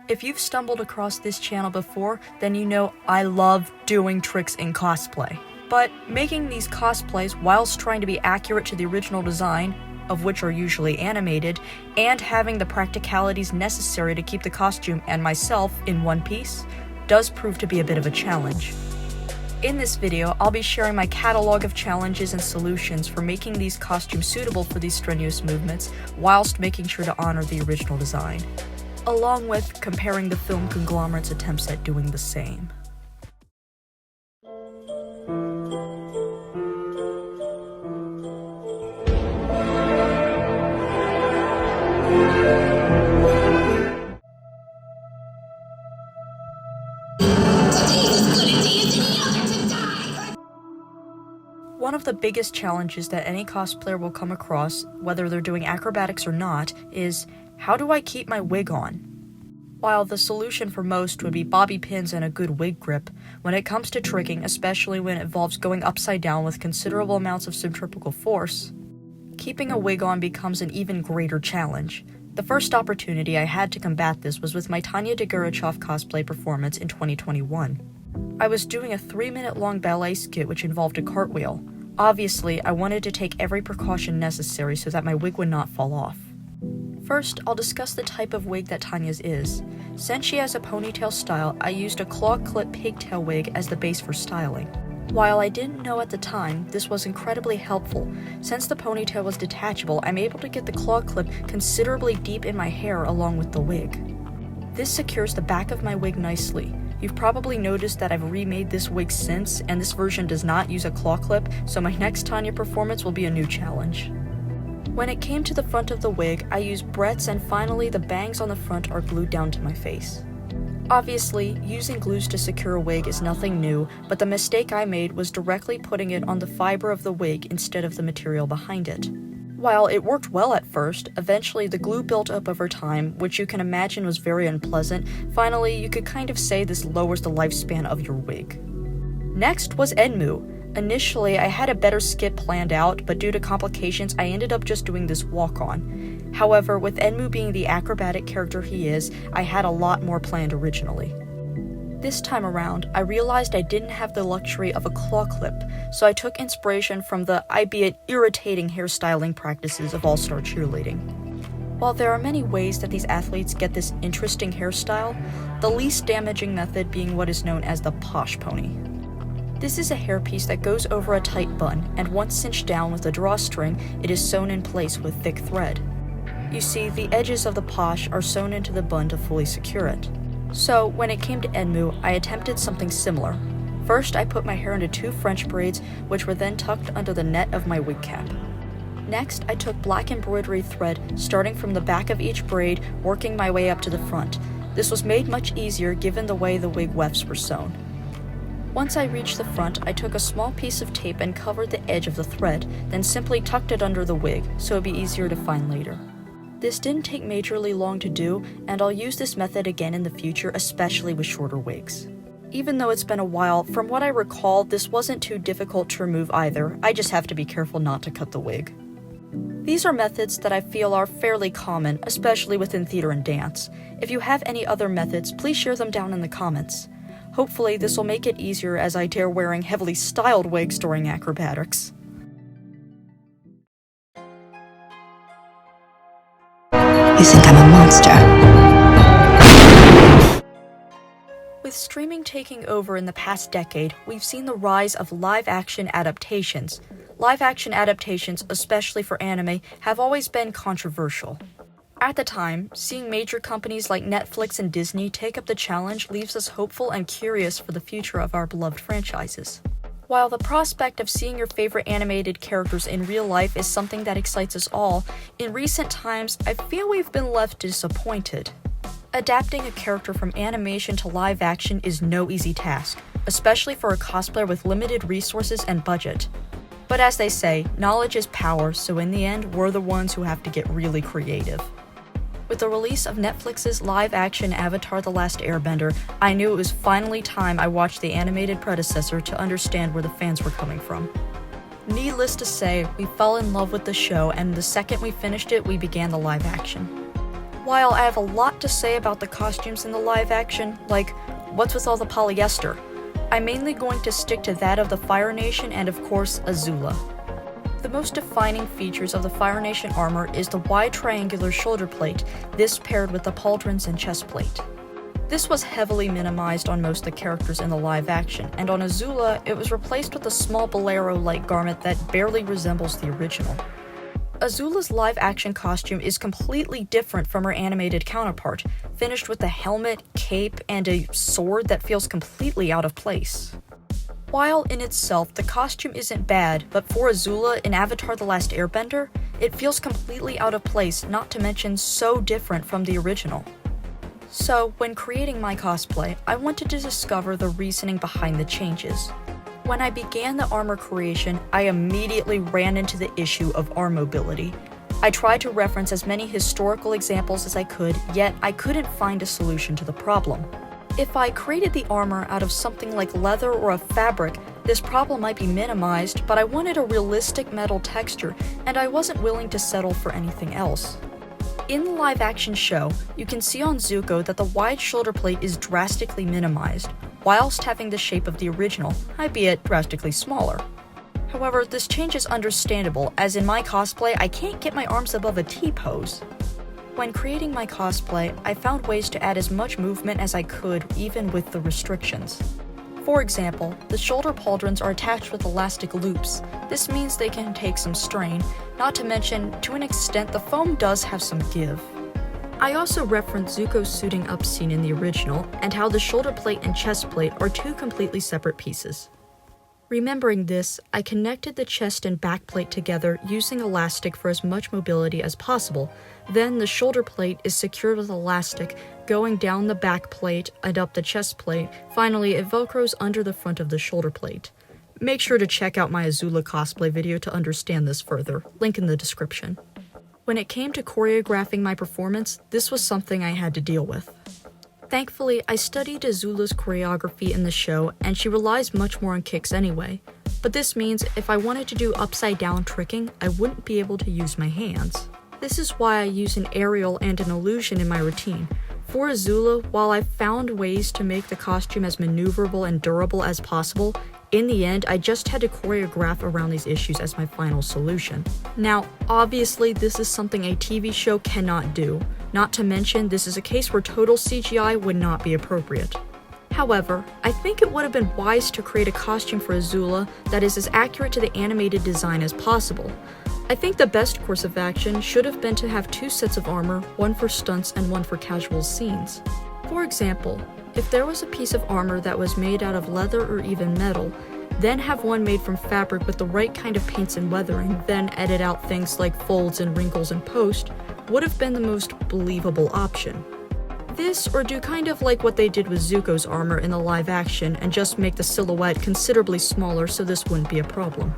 If you've stumbled across this channel before, then you know I love doing tricks in cosplay. But making these cosplays whilst trying to be accurate to the original design, of which are usually animated, and having the practicalities necessary to keep the costume and myself in one piece, does prove to be a bit of a challenge. In this video, I'll be sharing my catalog of challenges and solutions for making these costumes suitable for these strenuous movements, whilst making sure to honor the original design, along with comparing the film conglomerate's attempts at doing the same. One of the biggest challenges that any cosplayer will come across, whether they're doing acrobatics or not, is how do I keep my wig on? While the solution for most would be bobby pins and a good wig grip, when it comes to tricking, especially when it involves going upside down with considerable amounts of centrifugal force, keeping a wig on becomes an even greater challenge. The first opportunity I had to combat this was with my Tanya Degurechaff cosplay performance in 2021. I was doing a 3-minute long ballet skit which involved a cartwheel. Obviously, I wanted to take every precaution necessary so that my wig would not fall off. First, I'll discuss the type of wig that Tanya's is. Since she has a ponytail style, I used a claw clip pigtail wig as the base for styling. While I didn't know at the time, this was incredibly helpful. Since the ponytail was detachable, I'm able to get the claw clip considerably deep in my hair along with the wig. This secures the back of my wig nicely. You've probably noticed that I've remade this wig since, and this version does not use a claw clip, so my next Tanya performance will be a new challenge. When it came to the front of the wig, I used breadths, and finally the bangs on the front are glued down to my face. Obviously, using glues to secure a wig is nothing new, but the mistake I made was directly putting it on the fiber of the wig instead of the material behind it. While it worked well at first, eventually the glue built up over time, which you can imagine was very unpleasant. Finally, you could kind of say this lowers the lifespan of your wig. Next was Enmu. Initially, I had a better skit planned out, but due to complications, I ended up just doing this walk-on. However, with Enmu being the acrobatic character he is, I had a lot more planned originally. This time around, I realized I didn't have the luxury of a claw clip, so I took inspiration from the albeit irritating hairstyling practices of all-star cheerleading. While there are many ways that these athletes get this interesting hairstyle, the least damaging method being what is known as the posh pony. This is a hairpiece that goes over a tight bun, and once cinched down with a drawstring, it is sewn in place with thick thread. You see, the edges of the posh are sewn into the bun to fully secure it. So, when it came to Enmu, I attempted something similar. First, I put my hair into 2 French braids, which were then tucked under the net of my wig cap. Next, I took black embroidery thread, starting from the back of each braid, working my way up to the front. This was made much easier given the way the wig wefts were sewn. Once I reached the front, I took a small piece of tape and covered the edge of the thread, then simply tucked it under the wig, so it'd be easier to find later. This didn't take majorly long to do, and I'll use this method again in the future, especially with shorter wigs. Even though it's been a while, from what I recall, this wasn't too difficult to remove either. I just have to be careful not to cut the wig. These are methods that I feel are fairly common, especially within theater and dance. If you have any other methods, please share them down in the comments. Hopefully, this will make it easier as I dare wearing heavily styled wigs during acrobatics. You think I'm a monster? With streaming taking over in the past decade, we've seen the rise of live-action adaptations. Live-action adaptations, especially for anime, have always been controversial. At the time, seeing major companies like Netflix and Disney take up the challenge leaves us hopeful and curious for the future of our beloved franchises. While the prospect of seeing your favorite animated characters in real life is something that excites us all, in recent times, I feel we've been left disappointed. Adapting a character from animation to live action is no easy task, especially for a cosplayer with limited resources and budget. But as they say, knowledge is power, so in the end, we're the ones who have to get really creative. With the release of Netflix's live-action Avatar: The Last Airbender, I knew it was finally time I watched the animated predecessor to understand where the fans were coming from. Needless to say, we fell in love with the show, and the second we finished it, we began the live action. While I have a lot to say about the costumes in the live action, like what's with all the polyester, I'm mainly going to stick to that of the Fire Nation and of course Azula. The most defining features of the Fire Nation armor is the wide triangular shoulder plate, this paired with the pauldrons and chest plate. This was heavily minimized on most of the characters in the live action, and on Azula, it was replaced with a small bolero-like garment that barely resembles the original. Azula's live action costume is completely different from her animated counterpart, finished with a helmet, cape, and a sword that feels completely out of place. While in itself, the costume isn't bad, but for Azula in Avatar: The Last Airbender, it feels completely out of place, not to mention so different from the original. So, when creating my cosplay, I wanted to discover the reasoning behind the changes. When I began the armor creation, I immediately ran into the issue of arm mobility. I tried to reference as many historical examples as I could, yet I couldn't find a solution to the problem. If I created the armor out of something like leather or a fabric, this problem might be minimized, but I wanted a realistic metal texture, and I wasn't willing to settle for anything else. In the live-action show, you can see on Zuko that the wide shoulder plate is drastically minimized, whilst having the shape of the original, albeit drastically smaller. However, this change is understandable, as in my cosplay, I can't get my arms above a T-pose. When creating my cosplay, I found ways to add as much movement as I could, even with the restrictions. For example, the shoulder pauldrons are attached with elastic loops. This means they can take some strain, not to mention, to an extent, the foam does have some give. I also referenced Zuko's suiting up scene in the original, and how the shoulder plate and chest plate are two completely separate pieces. Remembering this, I connected the chest and back plate together using elastic for as much mobility as possible. Then the shoulder plate is secured with elastic, going down the back plate and up the chest plate. Finally, it velcros under the front of the shoulder plate. Make sure to check out my Azula cosplay video to understand this further, link in the description. When it came to choreographing my performance, this was something I had to deal with. Thankfully, I studied Azula's choreography in the show, and she relies much more on kicks anyway. But this means if I wanted to do upside down tricking, I wouldn't be able to use my hands. This is why I use an aerial and an illusion in my routine. For Azula, while I've found ways to make the costume as maneuverable and durable as possible, in the end, I just had to choreograph around these issues as my final solution. Now, obviously, this is something a TV show cannot do. Not to mention, this is a case where total CGI would not be appropriate. However, I think it would have been wise to create a costume for Azula that is as accurate to the animated design as possible. I think the best course of action should have been to have two sets of armor, one for stunts and one for casual scenes. For example, if there was a piece of armor that was made out of leather or even metal, then have one made from fabric with the right kind of paints and weathering, then edit out things like folds and wrinkles in post, would have been the most believable option. This, or do kind of like what they did with Zuko's armor in the live action and just make the silhouette considerably smaller so this wouldn't be a problem.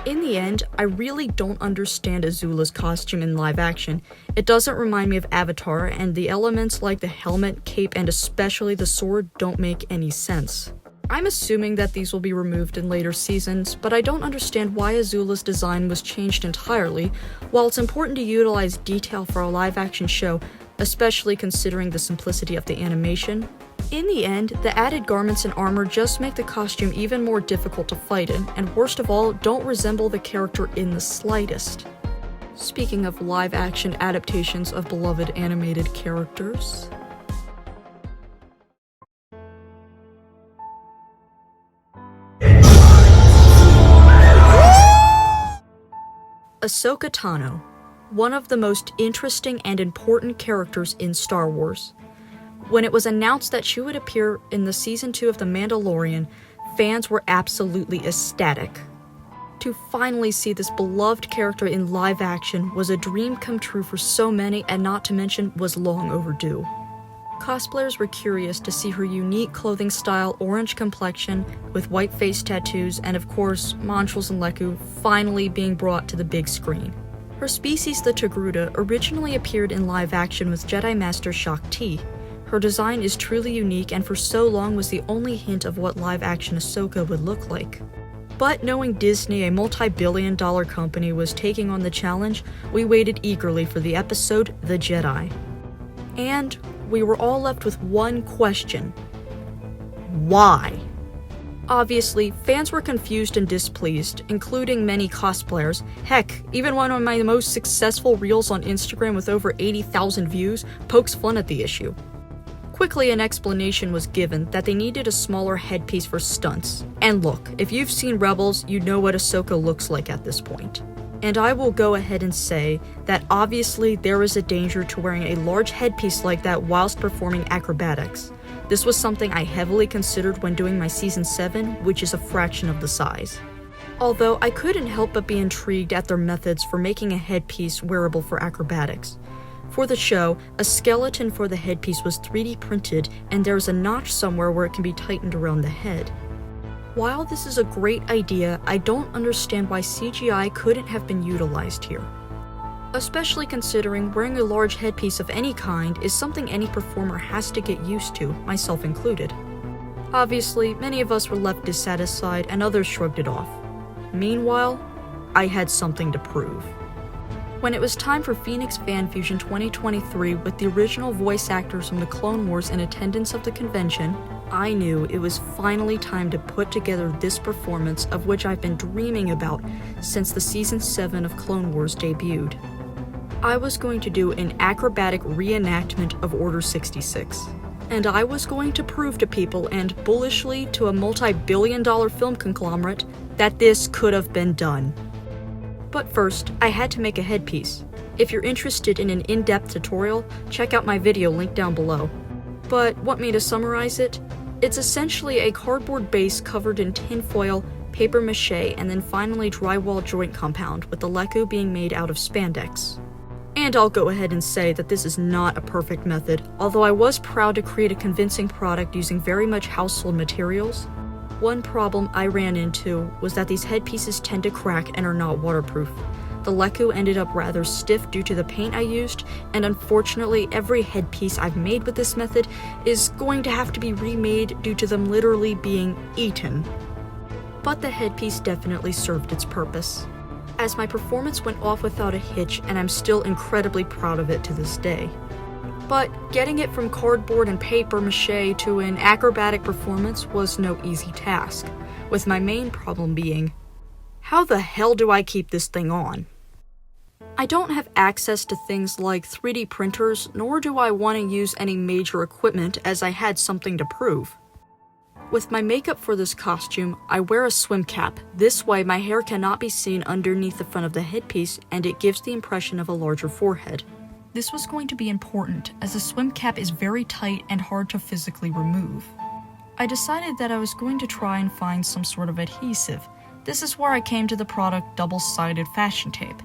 In the end, I really don't understand Azula's costume in live action. It doesn't remind me of Avatar, and the elements like the helmet, cape, and especially the sword don't make any sense. I'm assuming that these will be removed in later seasons, but I don't understand why Azula's design was changed entirely. While it's important to utilize detail for a live-action show, especially considering the simplicity of the animation, in the end, the added garments and armor just make the costume even more difficult to fight in, and worst of all, don't resemble the character in the slightest. Speaking of live-action adaptations of beloved animated characters, Ahsoka Tano, one of the most interesting and important characters in Star Wars. When it was announced that she would appear in the Season 2 of The Mandalorian, fans were absolutely ecstatic. To finally see this beloved character in live action was a dream come true for so many, and not to mention was long overdue. Cosplayers were curious to see her unique clothing style, orange complexion, with white face tattoos, and of course, Montrals and Leku finally being brought to the big screen. Her species, the Togruta, originally appeared in live action with Jedi Master Shaak Ti. Her design is truly unique and for so long was the only hint of what live action Ahsoka would look like. But knowing Disney, a multi-billion-dollar company, was taking on the challenge, we waited eagerly for the episode The Jedi. And we were all left with one question. Why? Obviously, fans were confused and displeased, including many cosplayers. Heck, even one of my most successful reels on Instagram with over 80,000 views pokes fun at the issue. Quickly, an explanation was given that they needed a smaller headpiece for stunts. And look, if you've seen Rebels, you know what Ahsoka looks like at this point. And I will go ahead and say that obviously there is a danger to wearing a large headpiece like that whilst performing acrobatics. This was something I heavily considered when doing my Season 7, which is a fraction of the size. Although I couldn't help but be intrigued at their methods for making a headpiece wearable for acrobatics. For the show, a skeleton for the headpiece was 3D printed, and there's a notch somewhere where it can be tightened around the head. While this is a great idea, I don't understand why CGI couldn't have been utilized here. Especially considering wearing a large headpiece of any kind is something any performer has to get used to, myself included. Obviously, many of us were left dissatisfied and others shrugged it off. Meanwhile, I had something to prove. When it was time for Phoenix Fan Fusion 2023 with the original voice actors from the Clone Wars in attendance of the convention, I knew it was finally time to put together this performance of which I've been dreaming about since the Season 7 of Clone Wars debuted. I was going to do an acrobatic reenactment of Order 66. And I was going to prove to people and bullishly to a multi-billion-dollar film conglomerate that this could have been done. But first, I had to make a headpiece. If you're interested in an in-depth tutorial, check out my video linked down below. But want me to summarize it? It's essentially a cardboard base covered in tinfoil, paper mache, and then finally drywall joint compound, with the leku being made out of spandex. And I'll go ahead and say that this is not a perfect method, although I was proud to create a convincing product using very much household materials. One problem I ran into was that these headpieces tend to crack and are not waterproof. The leku ended up rather stiff due to the paint I used, and unfortunately every headpiece I've made with this method is going to have to be remade due to them literally being eaten. But the headpiece definitely served its purpose, as my performance went off without a hitch, and I'm still incredibly proud of it to this day. But getting it from cardboard and paper mache to an acrobatic performance was no easy task, with my main problem being, how the hell do I keep this thing on? I don't have access to things like 3D printers, nor do I want to use any major equipment as I had something to prove. With my makeup for this costume, I wear a swim cap. This way my hair cannot be seen underneath the front of the headpiece, and it gives the impression of a larger forehead. This was going to be important, as the swim cap is very tight and hard to physically remove. I decided that I was going to try and find some sort of adhesive. This is where I came to the product double-sided fashion tape.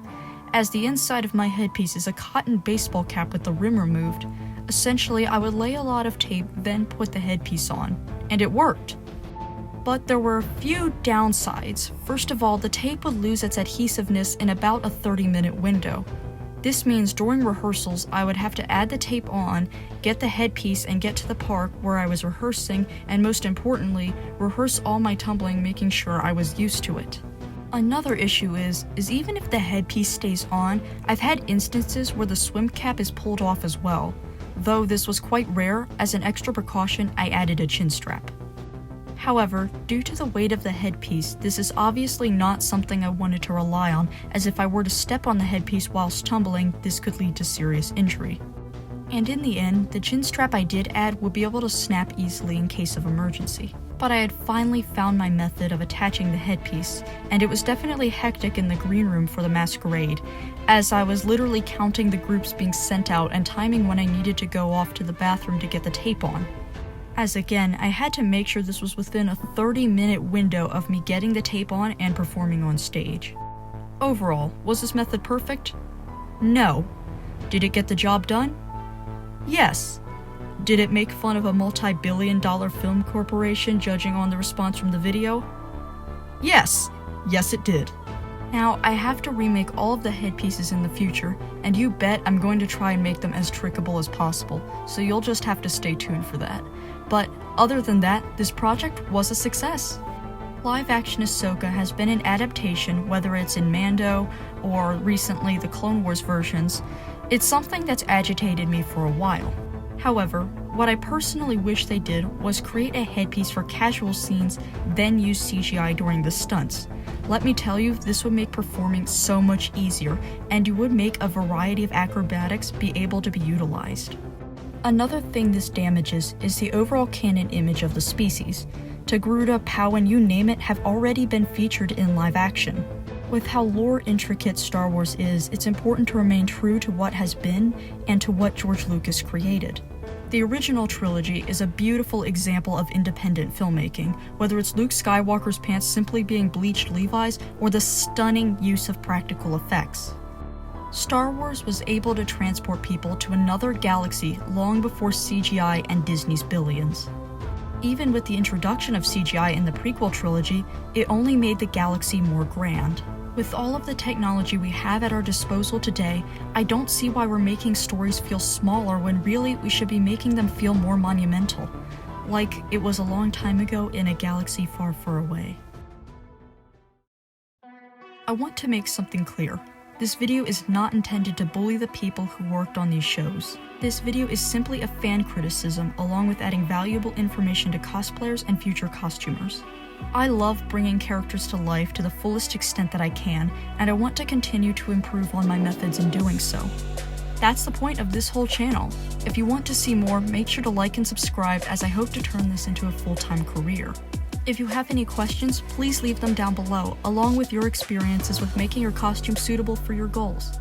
As the inside of my headpiece is a cotton baseball cap with the rim removed, essentially I would lay a lot of tape, then put the headpiece on. And it worked. But there were a few downsides. First of all, the tape would lose its adhesiveness in about a 30-minute window. This means during rehearsals, I would have to add the tape on, get the headpiece, and get to the park where I was rehearsing, and most importantly, rehearse all my tumbling, making sure I was used to it. Another issue is even if the headpiece stays on, I've had instances where the swim cap is pulled off as well. Though this was quite rare, as an extra precaution, I added a chin strap. However, due to the weight of the headpiece, this is obviously not something I wanted to rely on, as if I were to step on the headpiece whilst tumbling, this could lead to serious injury. And in the end, the chin strap I did add would be able to snap easily in case of emergency. But I had finally found my method of attaching the headpiece, and it was definitely hectic in the green room for the masquerade, as I was literally counting the groups being sent out and timing when I needed to go off to the bathroom to get the tape on. As again, I had to make sure this was within a 30-minute window of me getting the tape on and performing on stage. Overall, was this method perfect? No. Did it get the job done? Yes. Did it make fun of a multi-billion-dollar film corporation judging on the response from the video? Yes. Yes, it did. Now, I have to remake all of the headpieces in the future, and you bet I'm going to try and make them as trickable as possible, so you'll just have to stay tuned for that. But other than that, this project was a success. Live-action Ahsoka has been an adaptation, whether it's in Mando or recently the Clone Wars versions. It's something that's agitated me for a while. However, what I personally wish they did was create a headpiece for casual scenes, then use CGI during the stunts. Let me tell you, this would make performing so much easier, and you would make a variety of acrobatics be able to be utilized. Another thing this damages is the overall canon image of the species. Togruta, Pow, and you name it have already been featured in live action. With how lore-intricate Star Wars is, it's important to remain true to what has been and to what George Lucas created. The original trilogy is a beautiful example of independent filmmaking, whether it's Luke Skywalker's pants simply being bleached Levi's or the stunning use of practical effects. Star Wars was able to transport people to another galaxy long before CGI and Disney's billions. Even with the introduction of CGI in the prequel trilogy, it only made the galaxy more grand. With all of the technology we have at our disposal today, I don't see why we're making stories feel smaller when really we should be making them feel more monumental, like it was a long time ago in a galaxy far, far away. I want to make something clear. This video is not intended to bully the people who worked on these shows. This video is simply a fan criticism along with adding valuable information to cosplayers and future costumers. I love bringing characters to life to the fullest extent that I can, and I want to continue to improve on my methods in doing so. That's the point of this whole channel. If you want to see more, make sure to like and subscribe, as I hope to turn this into a full-time career. If you have any questions, please leave them down below, along with your experiences with making your costume suitable for your goals.